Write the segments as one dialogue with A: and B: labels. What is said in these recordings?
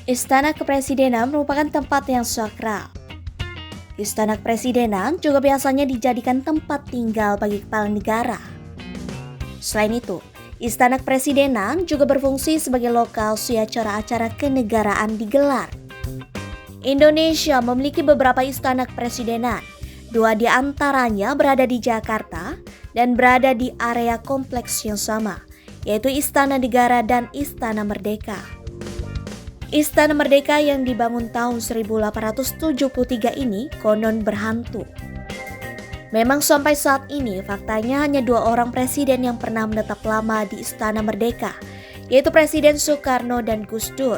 A: Istana Kepresidenan merupakan tempat yang sakral. Istana Kepresidenan juga biasanya dijadikan tempat tinggal bagi kepala negara. Selain itu, Istana Kepresidenan juga berfungsi sebagai lokasi acara-acara kenegaraan digelar. Indonesia memiliki beberapa istana kepresidenan. 2 di antaranya berada di Jakarta dan berada di area kompleks yang sama, yaitu Istana Negara dan Istana Merdeka. Istana Merdeka yang dibangun tahun 1873 ini konon berhantu. Memang sampai saat ini faktanya hanya 2 orang presiden yang pernah menetap lama di Istana Merdeka, yaitu Presiden Soekarno dan Gus Dur.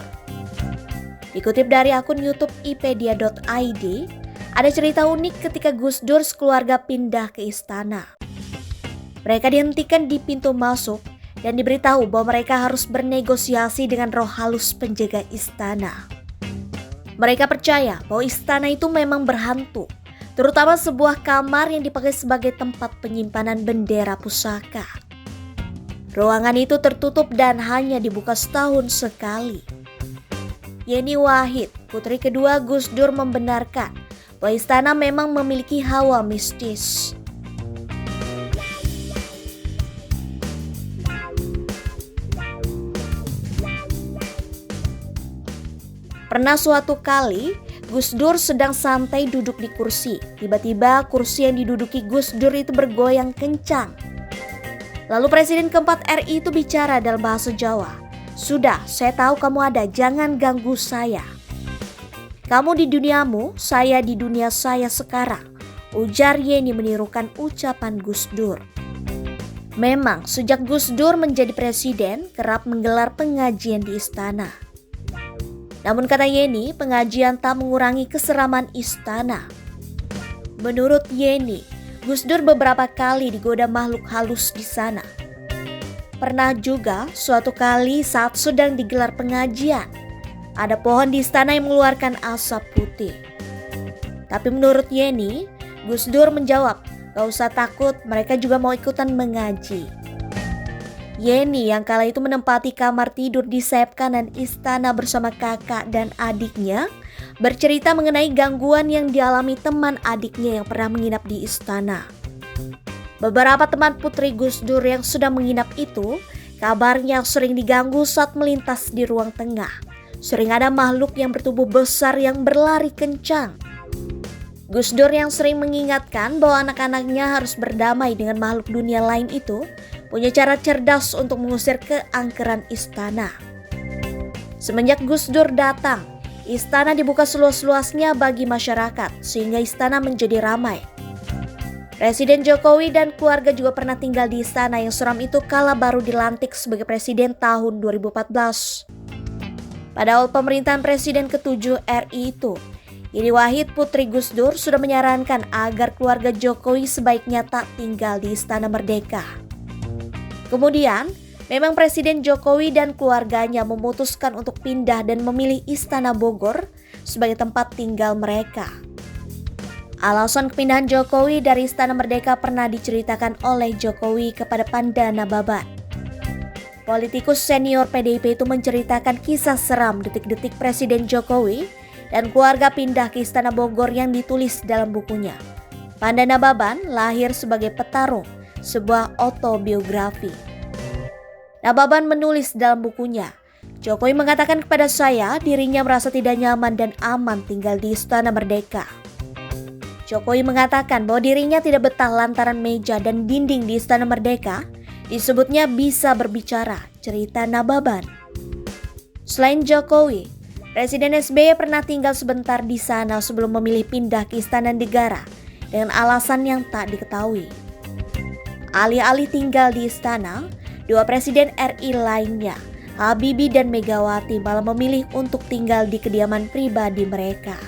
A: Dikutip dari akun YouTube ipedia.id, ada cerita unik ketika Gus Dur sekeluarga pindah ke istana. Mereka dihentikan di pintu masuk dan diberitahu bahwa mereka harus bernegosiasi dengan roh halus penjaga istana. Mereka percaya bahwa istana itu memang berhantu, terutama sebuah kamar yang dipakai sebagai tempat penyimpanan bendera pusaka. Ruangan itu tertutup dan hanya dibuka setahun sekali. Yeni Wahid, putri kedua Gus Dur, membenarkan bahwa istana memang memiliki hawa mistis. Pernah suatu kali, Gus Dur sedang santai duduk di kursi. Tiba-tiba kursi yang diduduki Gus Dur itu bergoyang kencang. Lalu Presiden keempat RI itu bicara dalam bahasa Jawa. "Sudah, saya tahu kamu ada, jangan ganggu saya. Kamu di duniamu, saya di dunia saya sekarang," ujar Yeni menirukan ucapan Gus Dur. Memang, sejak Gus Dur menjadi presiden, kerap menggelar pengajian di istana. Namun kata Yeni, pengajian tak mengurangi keseraman istana. Menurut Yeni, Gus Dur beberapa kali digoda makhluk halus di sana. Pernah juga suatu kali saat sedang digelar pengajian, ada pohon di istana yang mengeluarkan asap putih. Tapi menurut Yeni, Gus Dur menjawab, "Gak usah takut, mereka juga mau ikutan mengaji." Yeni yang kala itu menempati kamar tidur di sayap kanan istana bersama kakak dan adiknya, bercerita mengenai gangguan yang dialami teman adiknya yang pernah menginap di istana. Beberapa teman putri Gus Dur yang sudah menginap itu, kabarnya sering diganggu saat melintas di ruang tengah. Sering ada makhluk yang bertubuh besar yang berlari kencang. Gus Dur yang sering mengingatkan bahwa anak-anaknya harus berdamai dengan makhluk dunia lain itu, punya cara cerdas untuk mengusir keangkeran istana. Semenjak Gus Dur datang, istana dibuka seluas-luasnya bagi masyarakat sehingga istana menjadi ramai. Presiden Jokowi dan keluarga juga pernah tinggal di istana yang seram itu kala baru dilantik sebagai presiden tahun 2014. Pada awal pemerintahan Presiden ke-7 RI itu, Yeni Wahid, putri Gus Dur, sudah menyarankan agar keluarga Jokowi sebaiknya tak tinggal di Istana Merdeka. Kemudian, memang Presiden Jokowi dan keluarganya memutuskan untuk pindah dan memilih Istana Bogor sebagai tempat tinggal mereka. Alasan kepindahan Jokowi dari Istana Merdeka pernah diceritakan oleh Jokowi kepada Pandana Baban. Politikus senior PDIP itu menceritakan kisah seram detik-detik Presiden Jokowi dan keluarga pindah ke Istana Bogor yang ditulis dalam bukunya. Pandana Baban lahir sebagai petarung, sebuah autobiografi. Nababan menulis dalam bukunya, "Jokowi mengatakan kepada saya dirinya merasa tidak nyaman dan aman tinggal di Istana Merdeka. Jokowi mengatakan bahwa dirinya tidak betah lantaran meja dan dinding di Istana Merdeka disebutnya bisa berbicara," cerita Nababan. Selain Jokowi, Presiden SBY pernah tinggal sebentar di sana sebelum memilih pindah ke Istana Negara dengan alasan yang tak diketahui. Alih-alih tinggal di istana, 2 presiden RI lainnya, Habibie dan Megawati, malah memilih untuk tinggal di kediaman pribadi mereka.